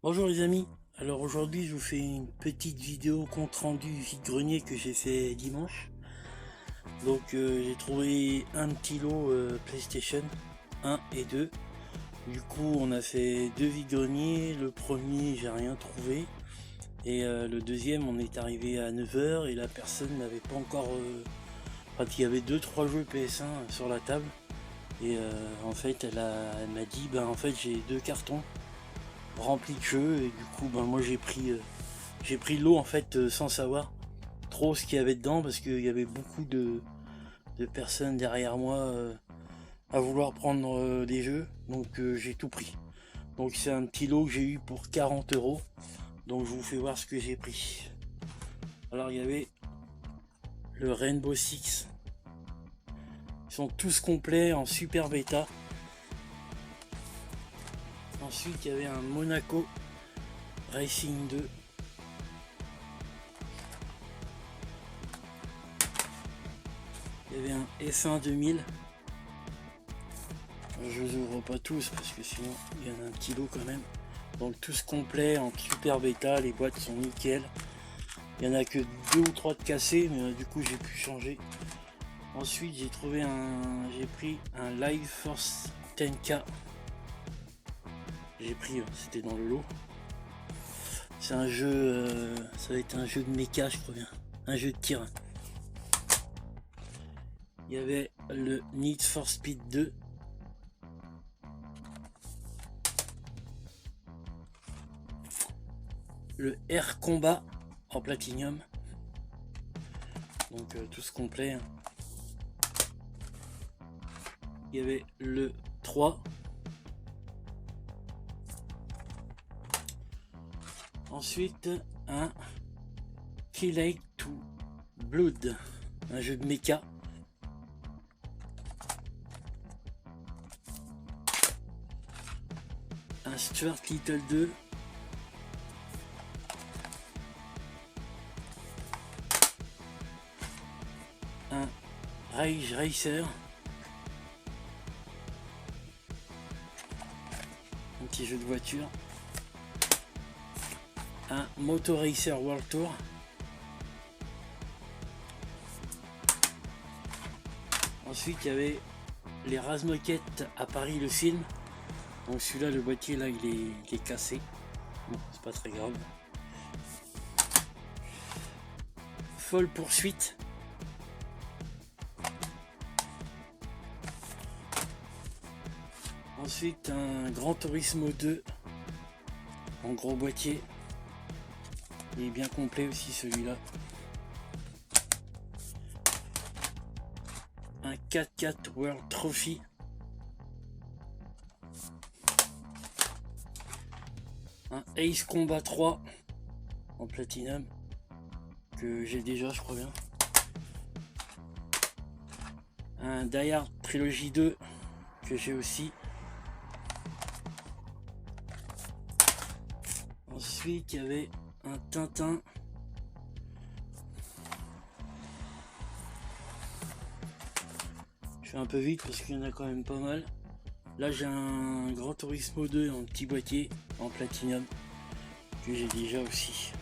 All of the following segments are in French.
Bonjour les amis, alors aujourd'hui je vous fais une petite vidéo compte rendu vide-grenier que j'ai fait dimanche. Donc j'ai trouvé un petit lot PlayStation 1 et 2. Du coup on a fait deux vide-greniers, le premier j'ai rien trouvé. Et le deuxième on est arrivé à 9 h et la personne n'avait pas encore... Enfin il y avait 2-3 jeux PS1 sur la table. Et en fait elle m'a dit en fait j'ai deux cartons rempli de jeux et du coup moi j'ai pris l'eau en fait sans savoir trop ce qu'il y avait dedans parce qu'il y avait beaucoup de personnes derrière moi à vouloir prendre des jeux, donc j'ai tout pris. Donc c'est un petit lot que j'ai eu pour 40 €, donc je vous fais voir ce que j'ai pris. Alors il y avait le Rainbow Six, ils sont tous complets en super bêta. Ensuite il y avait un Monaco Racing 2. Il y avait un F1 2000. Je les ouvre pas tous parce que sinon il y en a un petit lot quand même. Donc tous complets en super bêta, les boîtes sont nickel. Il y en a que 2 ou 3 de cassés, mais du coup j'ai pu changer. Ensuite j'ai pris un Live Force 10K. J'ai pris, c'était dans le lot. C'est un jeu, ça va être un jeu de méca je crois bien. Un jeu de tir. Il y avait le Need for Speed 2. Le Air Combat en platinium. Donc tous complets. Il y avait le 3. Ensuite un Kill to Blood, un jeu de mecha. Un Stuart Little 2. Un Rage Racer. Un petit jeu de voiture. Un Moto Racer World Tour. Ensuite il y avait les Razmoquettes à Paris le film. Donc celui-là, le boîtier là il est cassé. Bon, c'est pas très grave. Folle poursuite. Ensuite un Gran Turismo 2 en gros boîtier. Il est bien complet aussi celui-là. Un 4x4 World Trophy. Un Ace Combat 3 en platinum que j'ai déjà je crois bien. Un Die Hard Trilogy 2 que j'ai aussi. Ensuite il y avait un Tintin. Je fais un peu vite parce qu'il y en a quand même pas mal. Là j'ai un Gran Turismo 2 en petit boîtier en platinum que j'ai déjà aussi.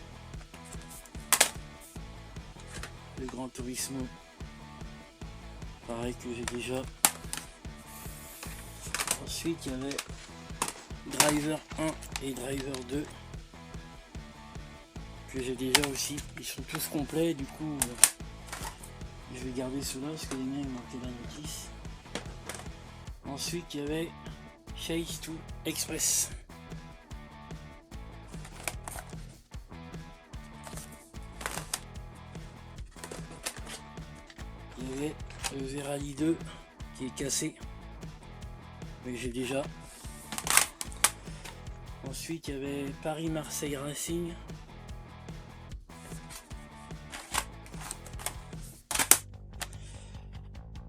Le Gran Turismo pareil que j'ai déjà. Ensuite il y avait Driver 1 et Driver 2 que j'ai déjà aussi. Ils sont tous complets, du coup je vais garder ceux-là parce que les miens ils manquaient la notice. Ensuite il y avait Chase to Express. Il y avait le Verali 2 qui est cassé, mais j'ai déjà. Ensuite il y avait Paris-Marseille Racing.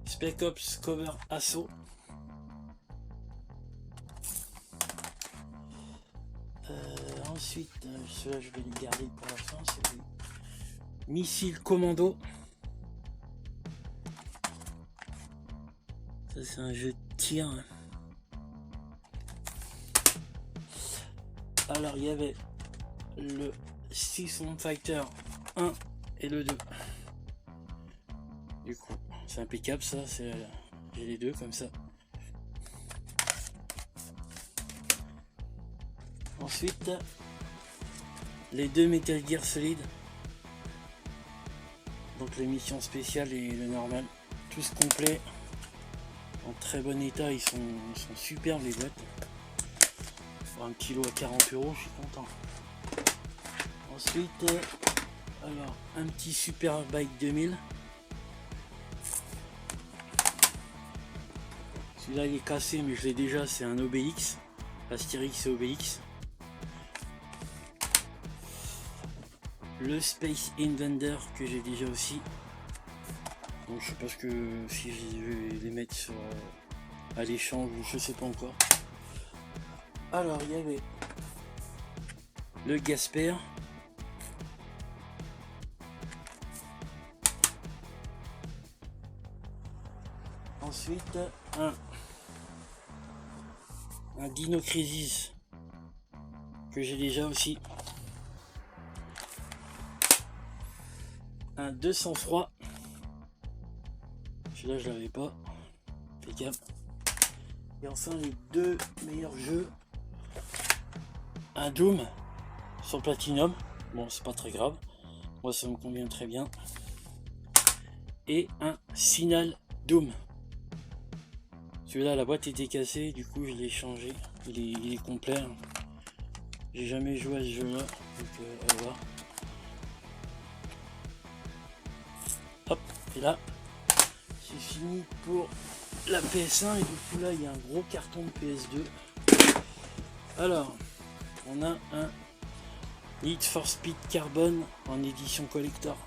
Spec Ops Cover Assault. Ensuite, ceux-là je vais les garder pour la fin. C'est le Missile Commando. Ça c'est un jeu de tir. Alors il y avait le Six Fighter 1 et le 2. Du coup, c'est impeccable ça, j'ai les deux comme ça. Ensuite, les deux Metal Gear Solid. Donc l'émission spéciale et le normal. Tous complets. En très bon état, ils sont superbes les boîtes. Pour un kilo à 40 €, je suis content. Ensuite, alors un petit Superbike 2000. Celui-là il est cassé, mais je l'ai déjà, c'est un Obélix. Astérix et Obélix. Le Space Invader que j'ai déjà aussi. Donc je sais pas si je vais les mettre sur à l'échange, je sais pas encore. Alors il y avait le Gasper. Ensuite un Dino Crisis que j'ai déjà aussi. Un 203. Celui-là je l'avais pas. Impeccable. Et enfin les deux meilleurs jeux. Un Doom sur Platinum. Bon c'est pas très grave. Moi ça me convient très bien. Et un Signal Doom. Celui-là la boîte était cassée. Du coup je l'ai changé. Il est complet. J'ai jamais joué à ce jeu là. Donc à voir. Hop, et là, c'est fini pour la PS1 et du coup là il y a un gros carton de PS2. Alors, on a un Need for Speed Carbon en édition collector.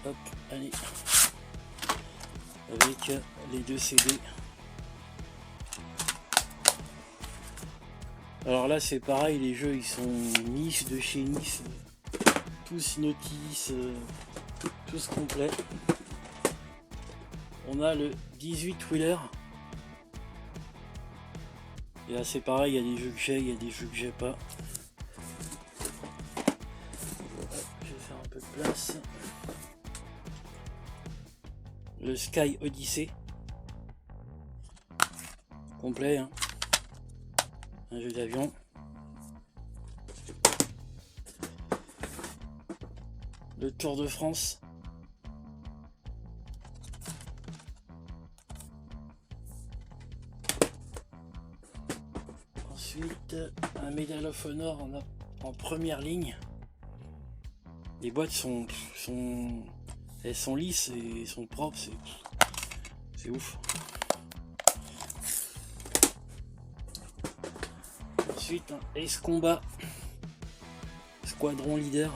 Hop, allez, avec les deux CD. Alors là c'est pareil, les jeux ils sont Nice de chez Nice, tous Notice. Tous complets. On a le 18 wheeler. Et là c'est pareil, il y a des jeux que j'ai, il y a des jeux que j'ai pas. Je vais faire un peu de place. Le Sky Odyssey. Complet, hein. Un jeu d'avion. Le Tour de France. Ensuite, un Medal of Honor en première ligne. Les boîtes elles sont lisses et sont propres, c'est ouf. Ensuite, un Ace Combat Squadron Leader.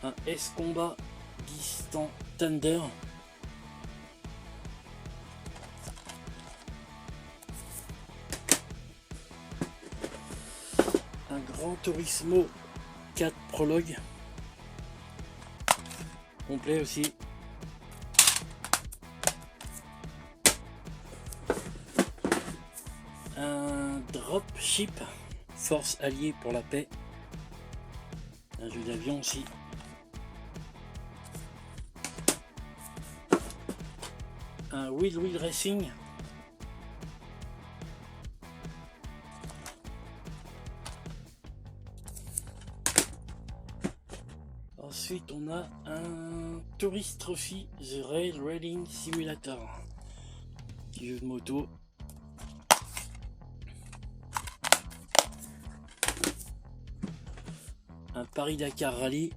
Un Ace Combat Distant Thunder. Un Gran Turismo 4 Prologue. Complet aussi. Un Dropship Force Alliée pour la paix. Un jeu d'avion aussi. Un Wheel Racing. Ensuite on a un Tourist Trophy The Rail Railing Simulator. Petit jeu de moto. Un Paris-Dakar Rallye.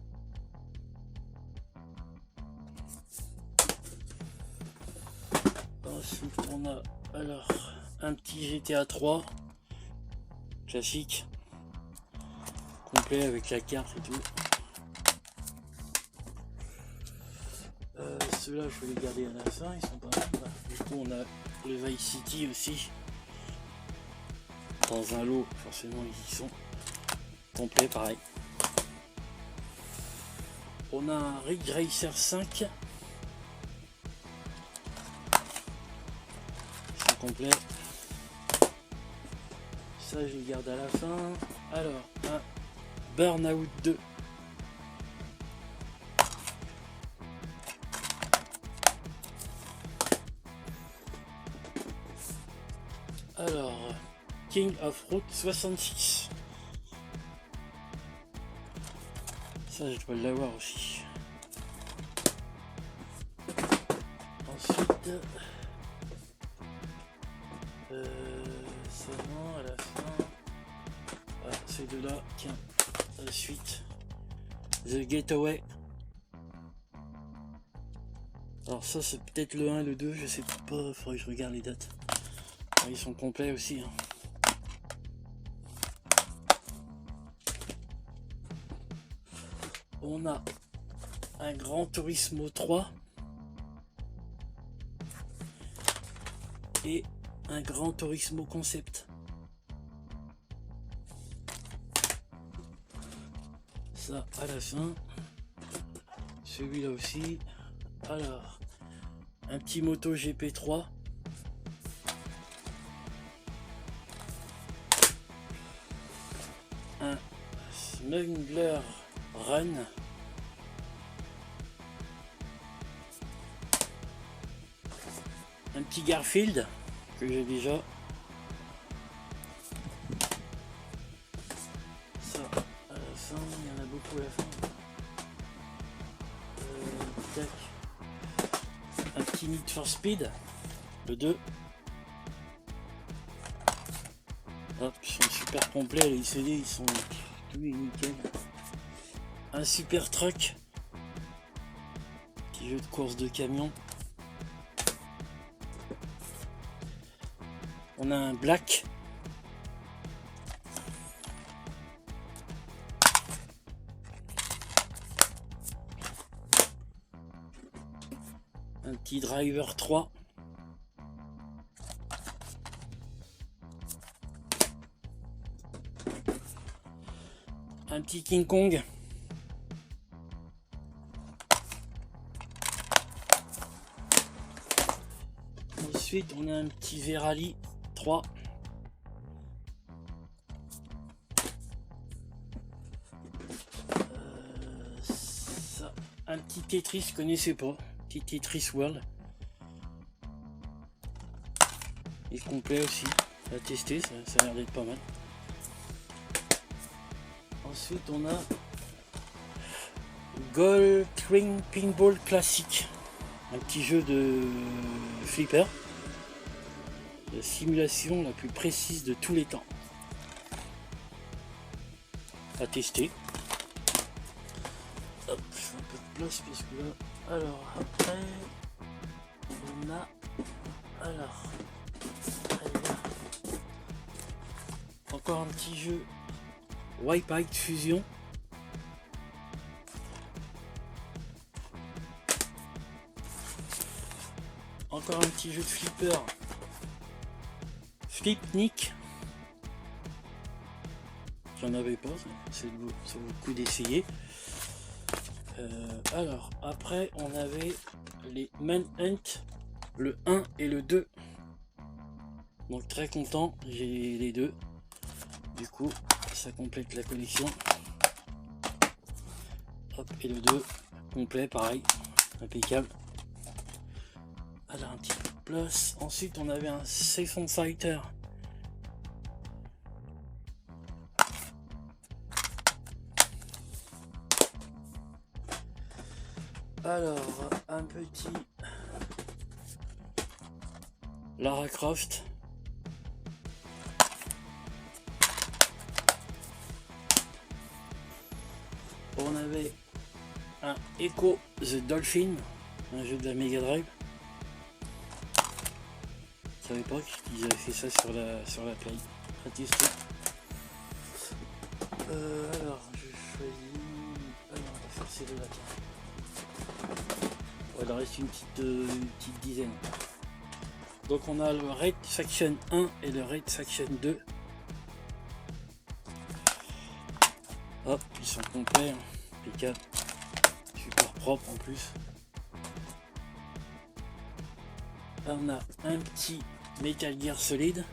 Ensuite on a alors un petit GTA 3 classique, complet avec la carte et tout. Ceux-là je vais les garder à la fin, ils sont pas mal. Du coup on a le Vice City aussi. Dans un lot, forcément ils y sont. Complet pareil. On a un Ridge Racer 5 complets. Ça je les garde à la fin. Alors un Burnout 2. Alors King of Route 66. Ça je dois l'avoir aussi. Ensuite seulement à la fin, voilà, ces deux là, tiens, la suite, The Getaway. Alors ça c'est peut-être le 1 et le 2, je sais pas, faudrait que je regarde les dates. Ils sont complets aussi, hein. On a un Gran Turismo 3 et un Gran Turismo Concept. Ça à la fin. Celui-là aussi. Alors, un petit Moto GP3. Un Smuggler Run. Un petit Garfield que j'ai déjà. Ça à la fin, il y en a beaucoup à la fin. Tac. Un petit Need for Speed, le 2. Hop, ils sont super complets, les CD ils sont tous nickel. Un Super Truck, petit jeu de course de camion. On a un Black. Un petit Driver 3. Un petit King Kong. Ensuite, on a un petit V-Rally 3. Ça, un petit Tetris, je connaissais pas. Petit Tetris World. Il est complet aussi. À tester, ça a l'air d'être pas mal. Ensuite, on a Gold Twin Pinball Classic. Un petit jeu de flipper. La simulation la plus précise de tous les temps. À tester. Hop, je fais un peu de place parce que là. Alors après on a encore un petit jeu Wipeout Fusion. Encore un petit jeu de flipper Flipnik. J'en avais pas, ça vaut le coup d'essayer. Alors après on avait les Manhunt, le 1 et le 2. Donc très content, j'ai les deux. Du coup ça complète la collection. Hop, et le 2 complet, pareil, impeccable. Alors un petit peu de place. Ensuite on avait un Siphon Fighter. Alors un petit Lara Croft. On avait un Echo the Dolphin, un jeu de la Mega Drive. Je savais pas qu'ils avaient fait ça sur la Play. À tester. Alors je choisis. Alors on va faire ces deux là. Il en reste une petite dizaine. Donc on a le Red Faction 1 et le Red Faction 2. Hop, ils sont complets, impeccable, super propre en plus. Là, on a un petit Metal Gear Solid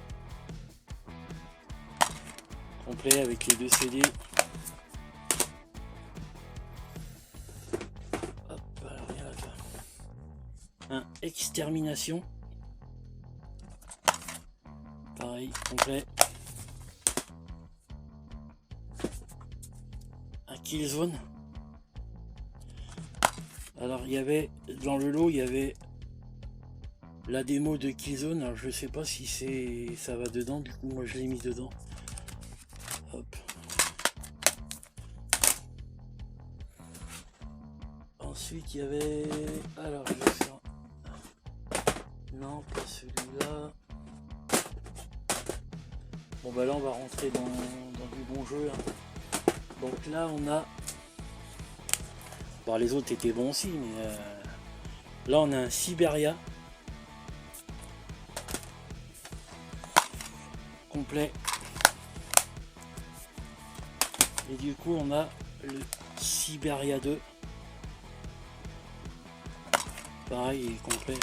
complet avec les 2 CD. Hop, alors il y a là. Un Extermination, pareil, complet. Un Killzone. Alors il y avait dans le lot, il y avait la démo de Killzone. Alors je sais pas si ça va dedans, du coup moi je l'ai mis dedans. Hop. Ensuite il y avait, alors je vais faire, non pas celui-là. Bon bah là on va rentrer dans du bon jeu hein. Donc là on a, bon les autres étaient bons aussi, mais là on a un Siberia complet. Et du coup on a le Siberia 2. Pareil, il est complet.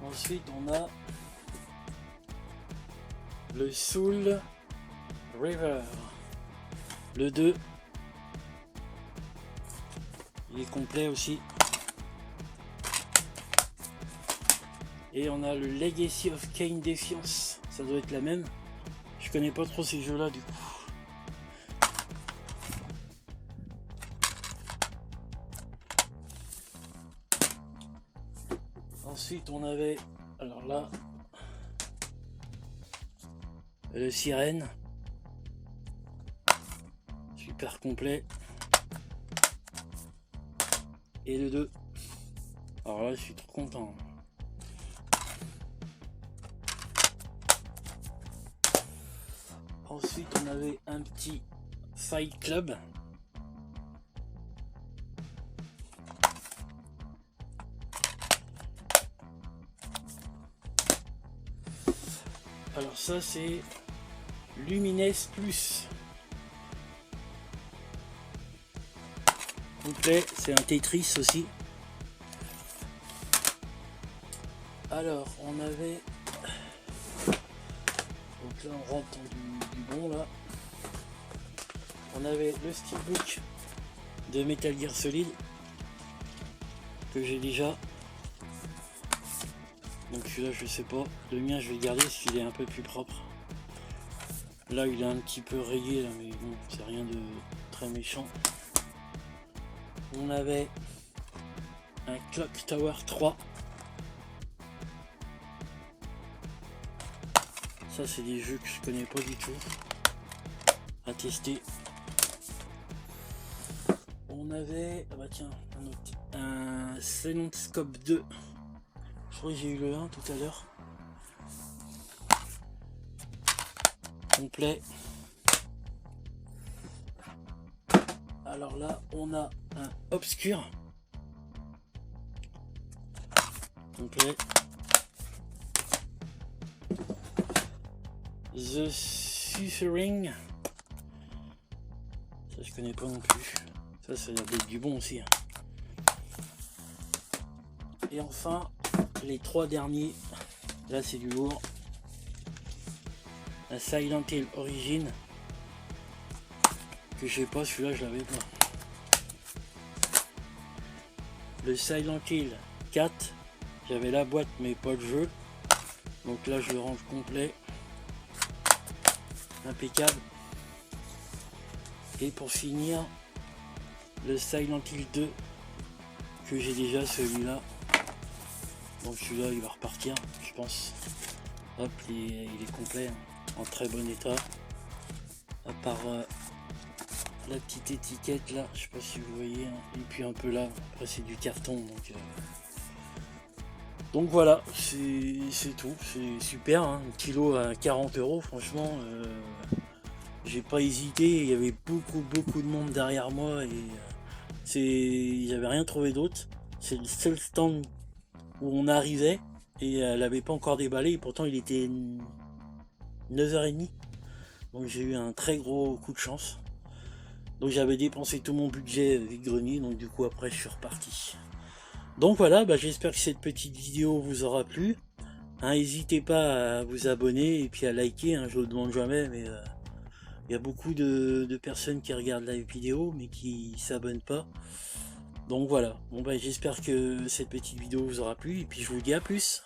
Ensuite on a le Soul River, le 2. Il est complet aussi. Et on a le Legacy of Kain Defiance. Ça doit être la même. Je connais pas trop ces jeux là du coup. Ensuite on avait, alors là, le Sirène, super complet, et le 2. Alors là je suis trop content. Ensuite on avait un petit Fight Club. Alors ça c'est Lumines Plus. Complet, c'est un Tetris aussi. Alors on avait, donc là on rentre dans du bon là. On avait le steelbook de Metal Gear Solid que j'ai déjà. Donc celui-là je sais pas, le mien je vais le garder parce qu'il est un peu plus propre. Là il est un petit peu rayé là, mais bon c'est rien de très méchant. On avait un Clock Tower 3. Ça c'est des jeux que je connais pas du tout à tester. On avait, ah bah tiens, un Silent Scope 2. Je crois que j'ai eu le 1 tout à l'heure. Complet. Alors là, on a un Obscur. Complet. The Suffering. Ça je connais pas non plus. Ça a l'air d'être du bon aussi. Et enfin, les 3 derniers. Là c'est du lourd. Un Silent Hill Origin. Que je sais pas, celui-là je l'avais pas. Le Silent Hill 4. J'avais la boîte mais pas le jeu. Donc là je le range complet. Impeccable. Et pour finir, le Silent Hill 2 que j'ai déjà, celui-là. Donc celui-là il va repartir je pense. Hop, il est complet, en très bon état. À part la petite étiquette là, je sais pas si vous voyez, hein. Et puis un peu là, après c'est du carton donc voilà, c'est tout, c'est super, hein. Un kilo à 40 €, franchement, j'ai pas hésité, il y avait beaucoup de monde derrière moi et j'avais rien trouvé d'autre. C'est le seul stand où on arrivait et elle avait pas encore déballé, et pourtant il était 9h30, donc j'ai eu un très gros coup de chance. Donc j'avais dépensé tout mon budget vide-grenier, donc du coup après je suis reparti. Donc voilà, bah, j'espère que cette petite vidéo vous aura plu. Hein, n'hésitez pas à vous abonner et puis à liker, hein, je ne le demande jamais, mais il y a beaucoup de personnes qui regardent la vidéo mais qui s'abonnent pas. Donc voilà, bon bah j'espère que cette petite vidéo vous aura plu et puis je vous dis à plus.